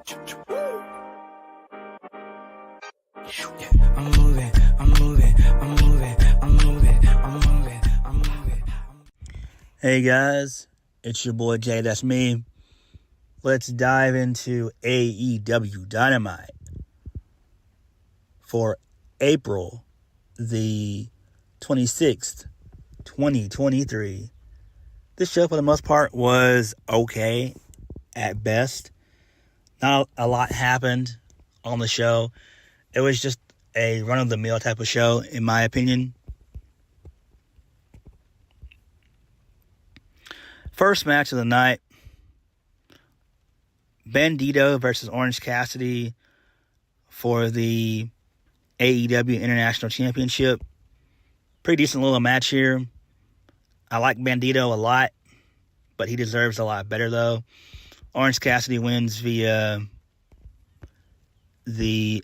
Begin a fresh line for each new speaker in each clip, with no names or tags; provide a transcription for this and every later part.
I'm moving, I'm moving, I'm moving, I'm moving, I'm moving, I'm moving.
Hey guys, it's your boy JayThat'sMe. Let's dive into AEW Dynamite for April the 26th, 2023. This show, for the most part, was okay at best. Not a lot happened on the show. It was just a run-of-the-mill type of show, in my opinion. First match of the night, Bandito versus Orange Cassidy for the AEW International Championship. Pretty decent little match here. I like Bandito a lot, but he deserves a lot better, though. Orange Cassidy wins via the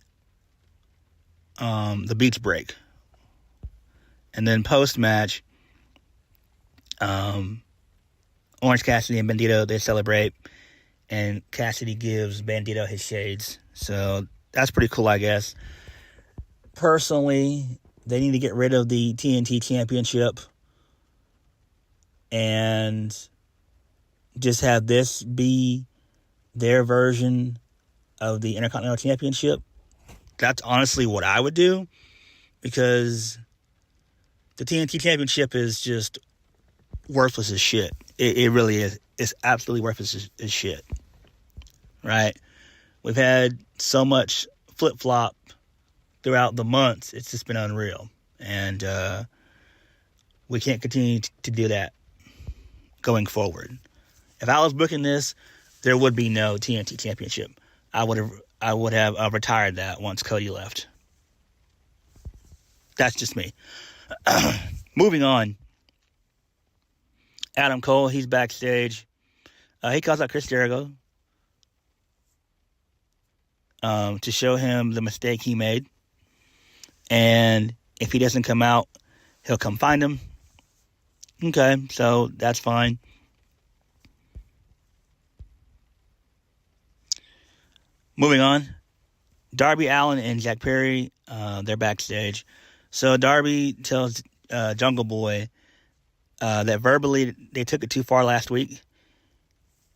beach break. And then post-match, Orange Cassidy and Bandito, they celebrate, and Cassidy gives Bandito his shades. So that's pretty cool, I guess. Personally, they need to get rid of the TNT Championship and just have this be their version of the Intercontinental Championship. That's honestly what I would do, because the TNT Championship is just worthless as shit. It really is. It's absolutely worthless as shit. Right? We've had so much flip-flop throughout the months. It's just been unreal. And we can't continue to do that going forward. If I was booking this, there would be no TNT Championship. I would have retired that once Cody left. That's just me. Moving on. Adam Cole, he's backstage. He calls out Chris Jericho to show him the mistake he made. And if he doesn't come out, he'll come find him. Okay, so that's fine. Moving on. Darby Allin and Jack Perry, they're backstage. So Darby tells Jungle Boy that verbally they took it too far last week.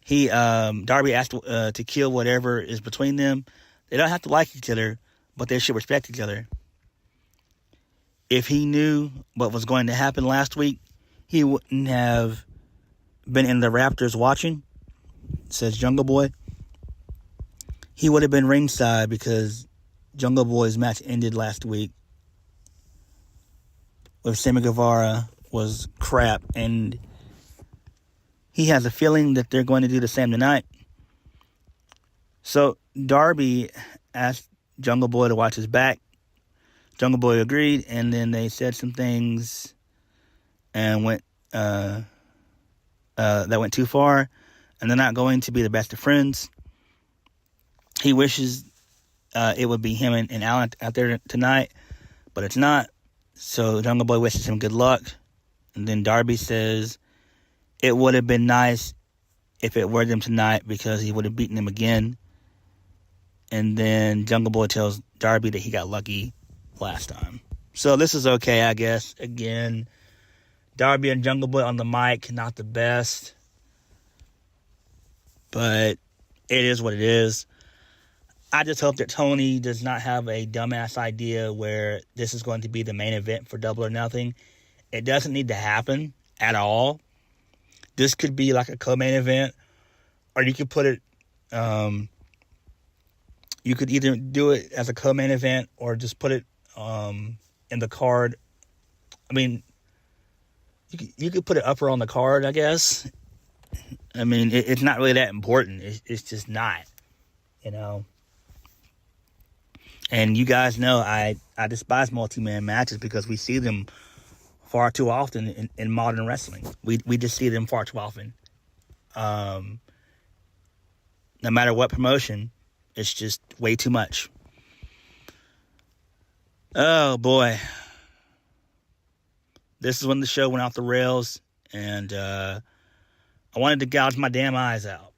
Darby asked to kill whatever is between them. They don't have to like each other, but they should respect each other. If he knew what was going to happen last week, he wouldn't have been in the Raptors watching, says Jungle Boy. He would have been ringside because Jungle Boy's match ended last week with Sammy Guevara was crap, and he has a feeling that they're going to do the same tonight. So Darby asked Jungle Boy to watch his back. Jungle Boy agreed, and then they said some things and that went too far, and they're not going to be the best of friends. He wishes it would be him and Alan out there tonight, but it's not. So Jungle Boy wishes him good luck. And then Darby says it would have been nice if it were them tonight because he would have beaten him again. And then Jungle Boy tells Darby that he got lucky last time. So this is okay, I guess. Again, Darby and Jungle Boy on the mic, not the best. But it is what it is. I just hope that Tony does not have a dumbass idea where this is going to be the main event for Double or Nothing. It doesn't need to happen at all. This could be like a co-main event, or you could put it, you could either do it as a co-main event or just put it in the card. I mean, you could put it upper on the card, I guess. I mean, it's not really that important. It's just not, you know. And you guys know I despise multi-man matches because we see them far too often in modern wrestling. We just see them far too often. No matter what promotion, it's just way too much. Oh, boy. This is when the show went off the rails, and I wanted to gouge my damn eyes out.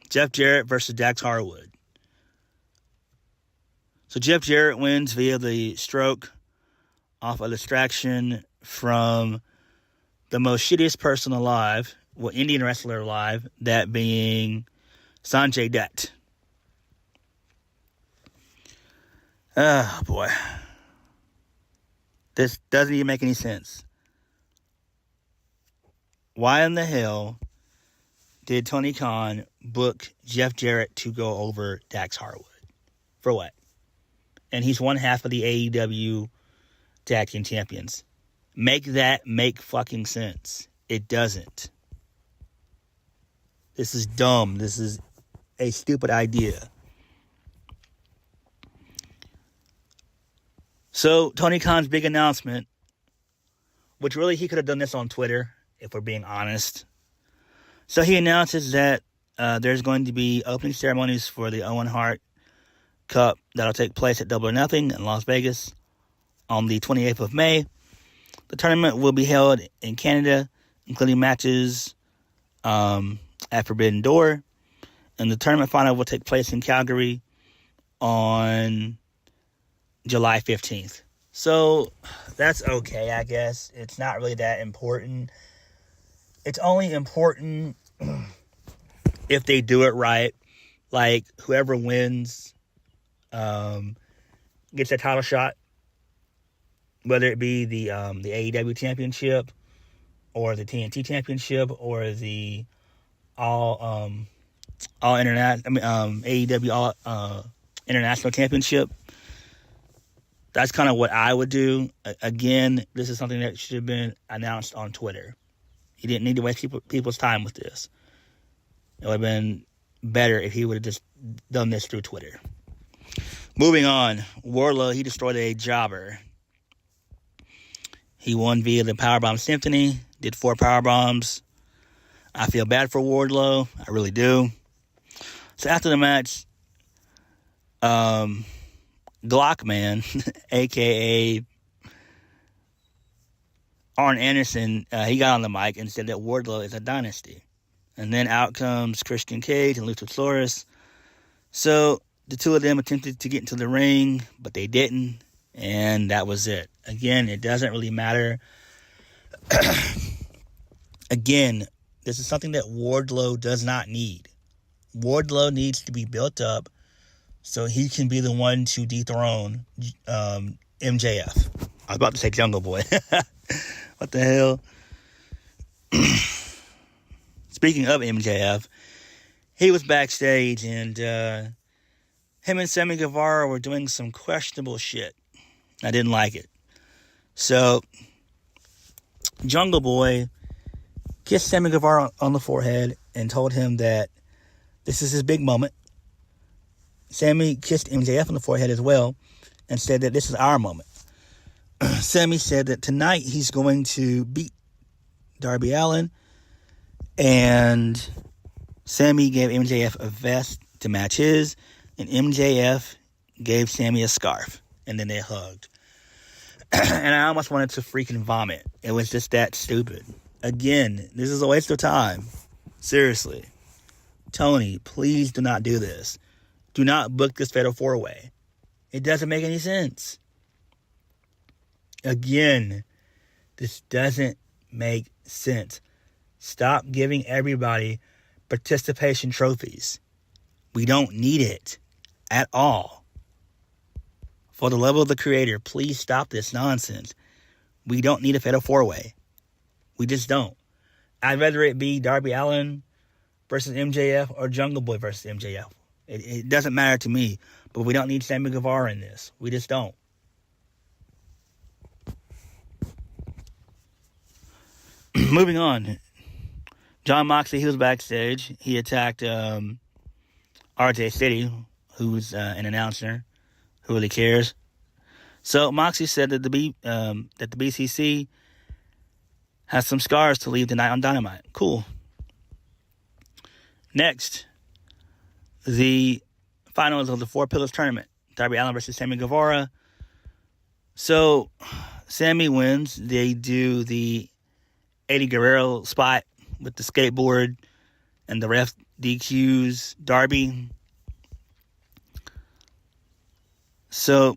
Jeff Jarrett versus Dax Harwood. So Jeff Jarrett wins via the stroke off a distraction from the most shittiest person alive, well, Indian wrestler alive, that being Sanjay Dutt. Oh, boy. This doesn't even make any sense. Why in the hell did Tony Khan book Jeff Jarrett to go over Dax Harwood? For what? And he's one half of the AEW Tag Team Champions. Make that make fucking sense. It doesn't. This is dumb. This is a stupid idea. So, Tony Khan's big announcement, which really he could have done this on Twitter, if we're being honest. So, he announces that there's going to be opening ceremonies for the Owen Hart Cup that'll take place at Double or Nothing in Las Vegas on the 28th of May. The tournament will be held in Canada, including matches at Forbidden Door. And the tournament final will take place in Calgary on July 15th. So, that's okay, I guess. It's not really that important. It's only important if they do it right. Like, whoever wins gets a title shot, whether it be the AEW Championship or the TNT Championship or the All International, AEW All International Championship. That's kind of what I would do. Again, this is something that should have been announced on Twitter. He didn't need to waste people's time with this. It would have been better if he would have just done this through Twitter. Moving on, Wardlow, he destroyed a jobber. He won via the Powerbomb Symphony, did 4 Powerbombs. I feel bad for Wardlow. I really do. So after the match, Glockman, a.k.a. Arn Anderson, he got on the mic and said that Wardlow is a dynasty. And then out comes Christian Cage and Luchasaurus. So the two of them attempted to get into the ring, but they didn't. And that was it. Again, it doesn't really matter. Again, this is something that Wardlow does not need. Wardlow needs to be built up so he can be the one to dethrone MJF. I was about to say Jungle Boy. What the hell? Speaking of MJF, he was backstage and him and Sammy Guevara were doing some questionable shit. I didn't like it. So, Jungle Boy kissed Sammy Guevara on the forehead and told him that this is his big moment. Sammy kissed MJF on the forehead as well and said that this is our moment. Sammy said that tonight he's going to beat Darby Allin, and Sammy gave MJF a vest to match his, and MJF gave Sammy a scarf, and then they hugged. And I almost wanted to freaking vomit. It was just that stupid. Again, this is a waste of time. Seriously. Tony, please do not do this. Do not book this Fatal 4-Way. It doesn't make any sense. Again, this doesn't make sense. Stop giving everybody participation trophies. We don't need it at all. For the love of the creator, please stop this nonsense. We don't need a Fatal 4-Way. We just don't. I'd rather it be Darby Allin versus MJF or Jungle Boy versus MJF. It doesn't matter to me. But we don't need Sammy Guevara in this. We just don't. Moving on. Jon Moxley, he was backstage. He attacked RJ City, who's an announcer. Who really cares? So Moxley said that the BCC has some scars to leave tonight on Dynamite. Cool. Next, the finals of the Four Pillars tournament. Darby Allin versus Sammy Guevara. So Sammy wins. They do the Eddie Guerrero spot with the skateboard, and the ref DQs Darby. So,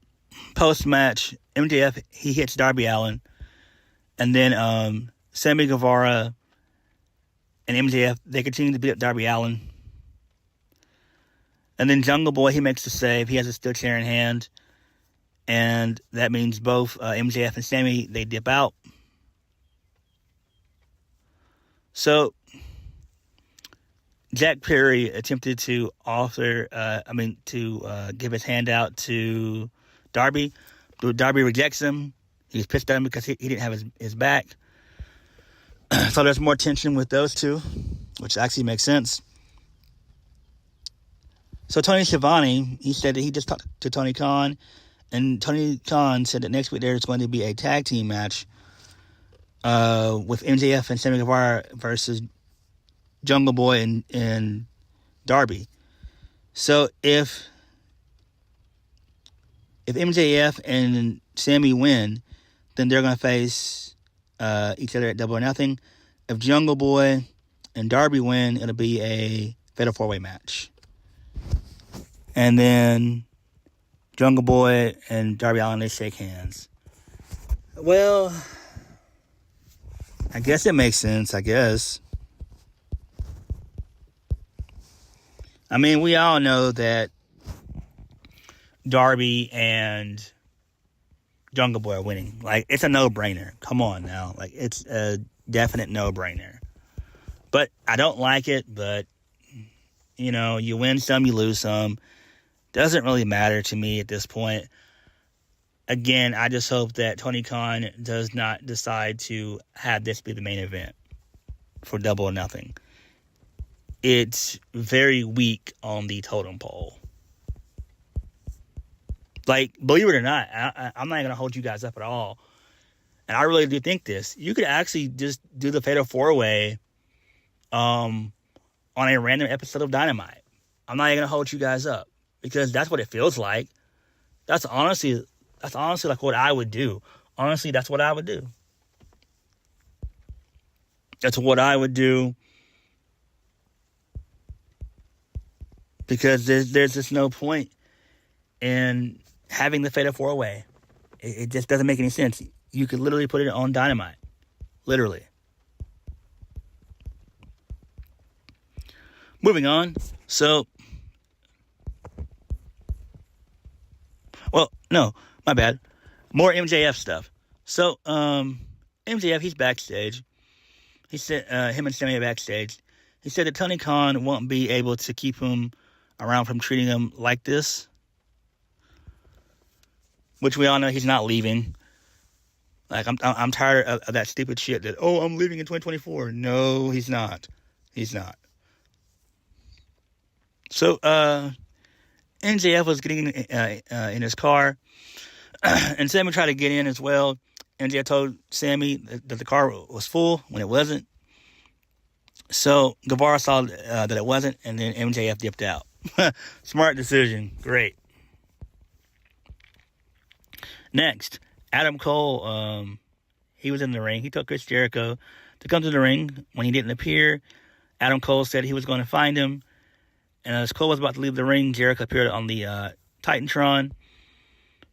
post-match, MJF, he hits Darby Allin. And then Sammy Guevara and MJF, they continue to beat up Darby Allin. And then Jungle Boy, he makes the save. He has a steel chair in hand. And that means both MJF and Sammy, they dip out. So, Jack Perry attempted to give his hand out to Darby. Darby rejects him. He's pissed at him because he didn't have his back. So there's more tension with those two, which actually makes sense. So Tony Schiavone, he said that he just talked to Tony Khan, and Tony Khan said that next week there's going to be a tag team match with MJF and Sammy Guevara versus Jungle Boy and Darby. So if MJF and Sammy win, then they're going to face each other at Double or Nothing. If Jungle Boy and Darby win, it'll be a Fatal 4-Way match. And then Jungle Boy and Darby Allin, they shake hands. Well, I guess it makes sense, I guess. I mean, we all know that Darby and Jungle Boy are winning. Like, it's a no-brainer. Come on now. Like, it's a definite no-brainer. But I don't like it, but, you know, you win some, you lose some. Doesn't really matter to me at this point. Again, I just hope that Tony Khan does not decide to have this be the main event for Double or Nothing. It's very weak on the totem pole. Like, believe it or not, I'm not going to hold you guys up at all. And I really do think this. You could actually just do the Fatal 4-Way on a random episode of Dynamite. I'm not even going to hold you guys up. Because that's what it feels like. That's honestly like what I would do. Honestly, that's what I would do. That's what I would do. Because there's just no point in having the Fatal 4-Way. It just doesn't make any sense. You could literally put it on Dynamite. Literally. Moving on. So, well, no, my bad. More MJF stuff. So, MJF, he's backstage. He said, him and Sammy are backstage. He said that Tony Khan won't be able to keep him around from treating him like this. Which we all know he's not leaving. Like, I'm tired of that stupid shit that, I'm leaving in 2024. No, he's not. He's not. So, MJF was getting in his car, and Sammy tried to get in as well. MJF told Sammy that the car was full when it wasn't. So Guevara saw that it wasn't, and then MJF dipped out. Smart decision. Great. Next, Adam Cole, he was in the ring. He told Chris Jericho to come to the ring. When he didn't appear, Adam Cole said he was going to find him. And as Cole was about to leave the ring, Jericho appeared on the Titantron.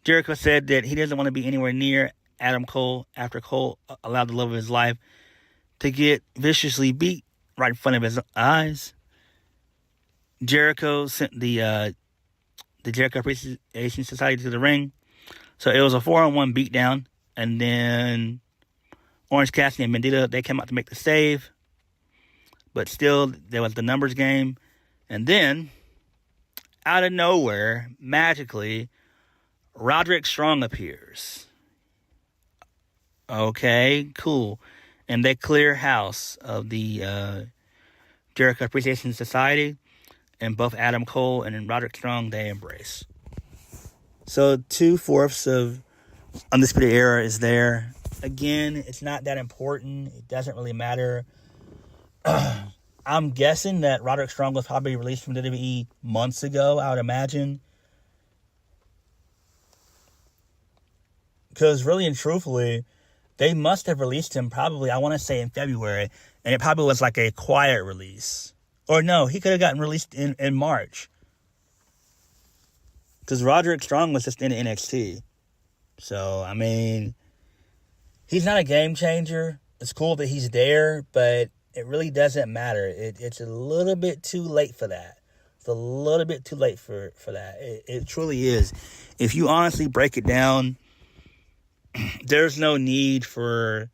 Jericho said that he doesn't want to be anywhere near Adam Cole after Cole allowed the love of his life to get viciously beat right in front of his eyes. Jericho sent the Jericho Appreciation Society to the ring. So it was a 4-on-1 beatdown. And then Orange Cassidy and Mendita, they came out to make the save. But still, there was the numbers game. And then, out of nowhere, magically, Roderick Strong appears. Okay, cool. And they clear house of the Jericho Appreciation Society. And both Adam Cole and Roderick Strong, they embrace. So 2/4 of Undisputed Era is there. Again, it's not that important. It doesn't really matter. I'm guessing that Roderick Strong was probably released from WWE months ago, I would imagine. Because really and truthfully, they must have released him probably, I want to say in February, and it probably was like a quiet release. Or no, he could have gotten released in March. Because Roderick Strong was just in NXT. So, I mean, he's not a game changer. It's cool that he's there, but it really doesn't matter. It's a little bit too late for that. It's a little bit too late for that. It truly is. If you honestly break it down, there's no need for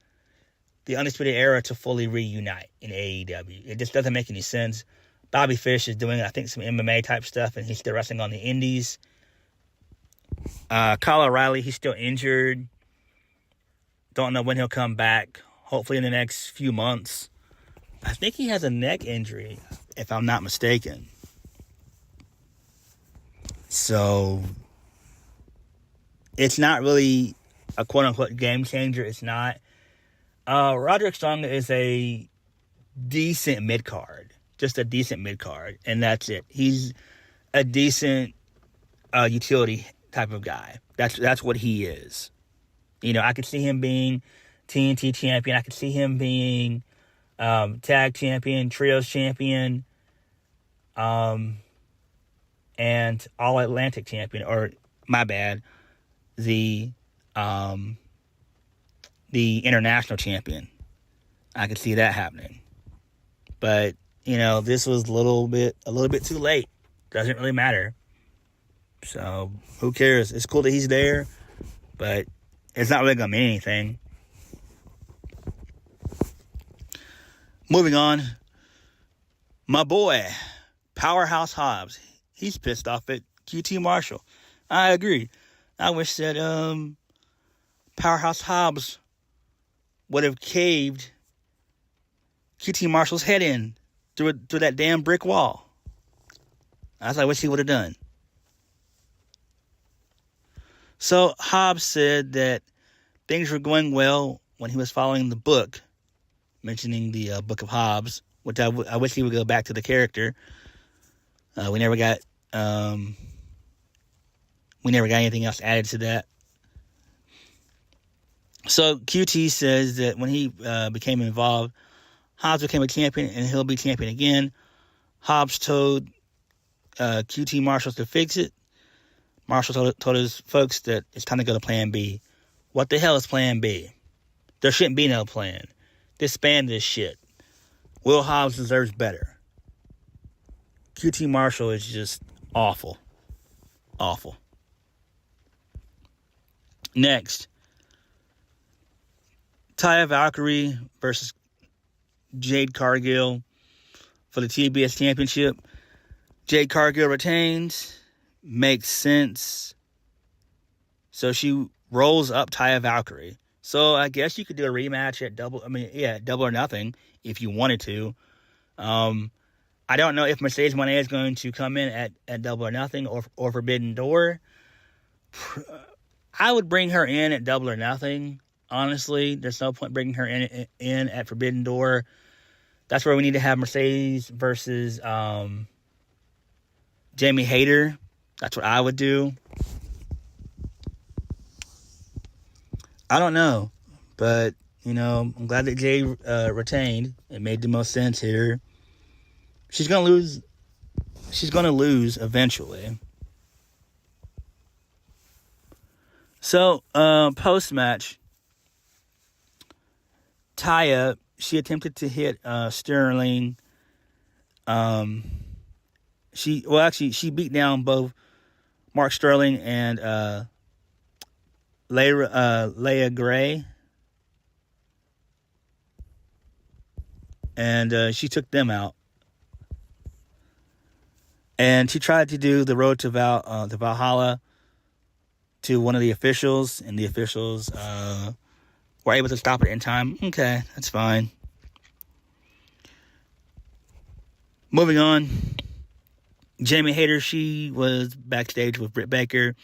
the Undisputed Era to fully reunite in AEW. It just doesn't make any sense. Bobby Fish is doing, I think, some MMA type stuff, and he's still wrestling on the indies. Kyle O'Reilly, he's still injured. Don't know when he'll come back. Hopefully in the next few months. I think he has a neck injury, if I'm not mistaken. So, it's not really a quote-unquote game changer. It's not. Roderick Strong is a decent mid-card. Just a decent mid-card. And that's it. He's a decent utility type of guy. That's what he is. You know, I could see him being TNT champion. I could see him being tag champion, trios champion, and all-Atlantic champion. Or, my bad, the international champion. I could see that happening. But, you know, this was a little bit too late. Doesn't really matter. So, who cares? It's cool that he's there, but it's not really going to mean anything. Moving on. My boy, Powerhouse Hobbs. He's pissed off at QT Marshall. I agree. I wish that Powerhouse Hobbs would have caved QT Marshall's head in through that damn brick wall. That's what I wish he would have done. So Hobbs said that things were going well when he was following the book, mentioning the Book of Hobbs, which I wish he would go back to the character. We never got anything else added to that. So QT says that when he became involved, Hobbs became a champion and he'll be champion again. Hobbs told QT Marshall to fix it. Marshall told his folks that it's time to go to Plan B. What the hell is Plan B? There shouldn't be no plan. Disband this shit. Will Hobbs deserves better. QT Marshall is just awful. Awful. Next. Taya Valkyrie versus Jade Cargill for the TBS Championship. Jade Cargill retains. Makes sense. So she rolls up Taya Valkyrie. So I guess you could do a rematch at Double or Nothing if you wanted to. I don't know if Mercedes Moné is going to come in at Double or Nothing or Forbidden Door. I would bring her in at Double or Nothing. Honestly, there's no point bringing her in at Forbidden Door. That's where we need to have Mercedes versus Jamie Hayter. That's what I would do. I don't know. But, you know, I'm glad that Jay retained. It made the most sense here. She's going to lose. She's going to lose eventually. So, post-match, Taya, she attempted to hit Sterling. She beat down both Mark Sterling and Leia Gray. And she took them out. And she tried to do the road to Valhalla to one of the officials, and the officials were able to stop it in time. Okay, that's fine. Moving on. Jamie Hayter, she was backstage with Britt Baker.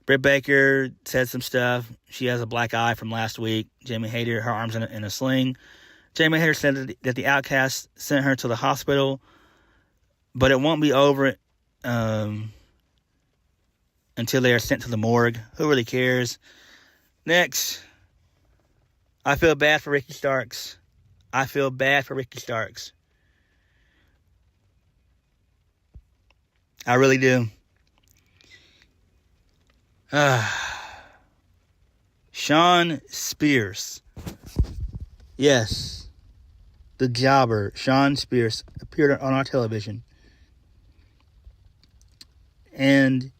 Britt Baker said some stuff. She has a black eye from last week. Jamie Hayter, her arm's in a sling. Jamie Hayter said that the Outcast sent her to the hospital, but it won't be over until they are sent to the morgue. Who really cares? Next, I feel bad for Ricky Starks. I feel bad for Ricky Starks. I really do. Sean Spears. Yes. The jobber, Sean Spears, appeared on our television. And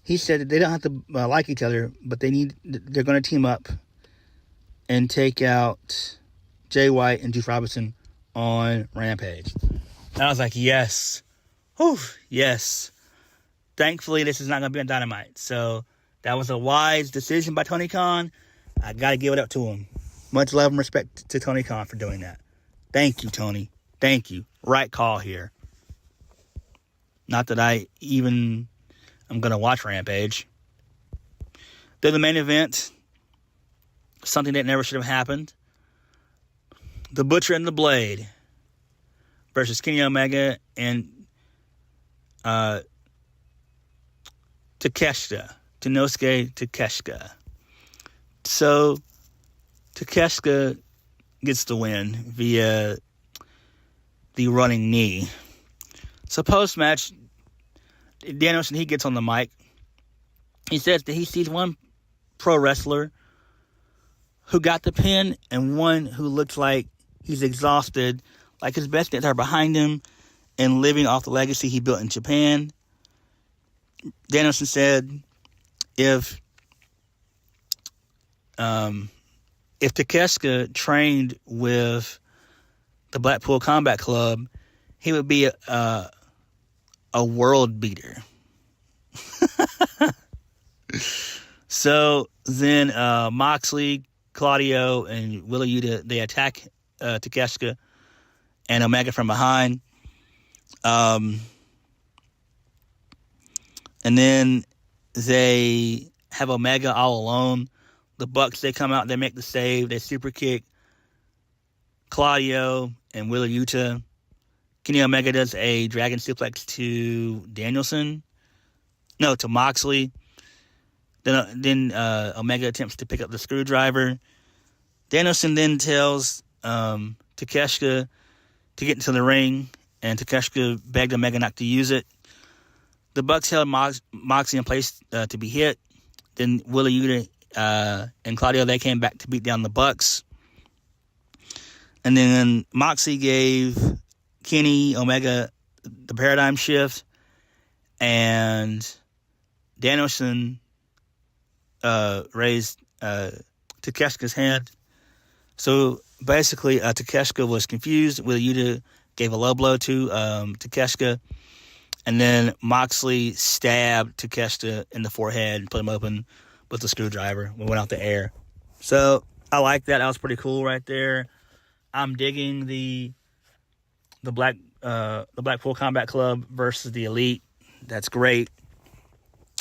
he said that they don't have to like each other, but they're going to team up and take out Jay White and Juice Robinson on Rampage. And I was like, yes. Whew, yes. Thankfully, this is not going to be on Dynamite. So that was a wise decision by Tony Khan. I got to give it up to him. Much love and respect to Tony Khan for doing that. Thank you, Tony. Thank you. Right call here. Not that I'm going to watch Rampage. Then the main event, something that never should have happened. The Butcher and the Blade versus Kenny Omega and Takeshita. Konosuke Takeshita. So, Takeshita gets the win via the running knee. So, post-match, Danielson, he gets on the mic. He says that he sees one pro wrestler who got the pin and one who looks like he's exhausted, like his best days are behind him and living off the legacy he built in Japan. Danielson said if Takeshita trained with the Blackpool Combat Club, he would be a world beater. So then Moxley, Claudio, and Willa Yuta, they attack Takeshita and Omega from behind. And then they have Omega all alone. The Bucks, they come out, they make the save, they super kick Claudio and Willa Yuta. Kenny Omega does a dragon suplex to Moxley. Then Omega attempts to pick up the screwdriver. Danielson then tells Takeshita to get into the ring, and Takeshita begged Omega not to use it. The Bucks held Moxley in place to be hit. Then Willa Yuta and Claudio, they came back to beat down the Bucks. And then Moxley gave Kenny Omega the paradigm shift, and Danielson raised Takeshita's hand. So basically, Takeshita was confused. Willa Yuta gave a low blow to Takeshita, and then Moxley stabbed Takeshita in the forehead and put him open with the screwdriver. We went out the air. So I like that. That was pretty cool right there. I'm digging the Blackpool Combat Club versus the Elite. That's great.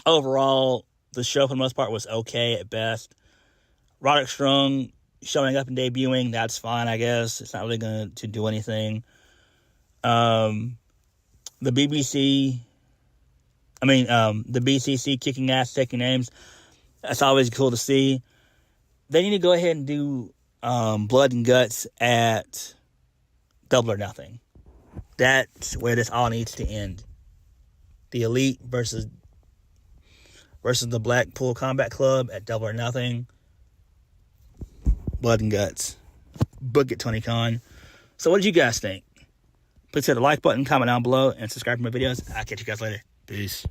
Overall, the show for the most part was okay at best. Roderick Strong showing up and debuting, that's fine, I guess. It's not really going to do anything. The BCC kicking ass, taking names, that's always cool to see. They need to go ahead and do blood and guts at Double or Nothing. That's where this all needs to end. The Elite versus the Blackpool Combat Club at Double or Nothing. Blood and guts. Book it, Tony Khan. So what did you guys think? Please hit the like button, comment down below, and subscribe to my videos. I'll catch you guys later. Peace.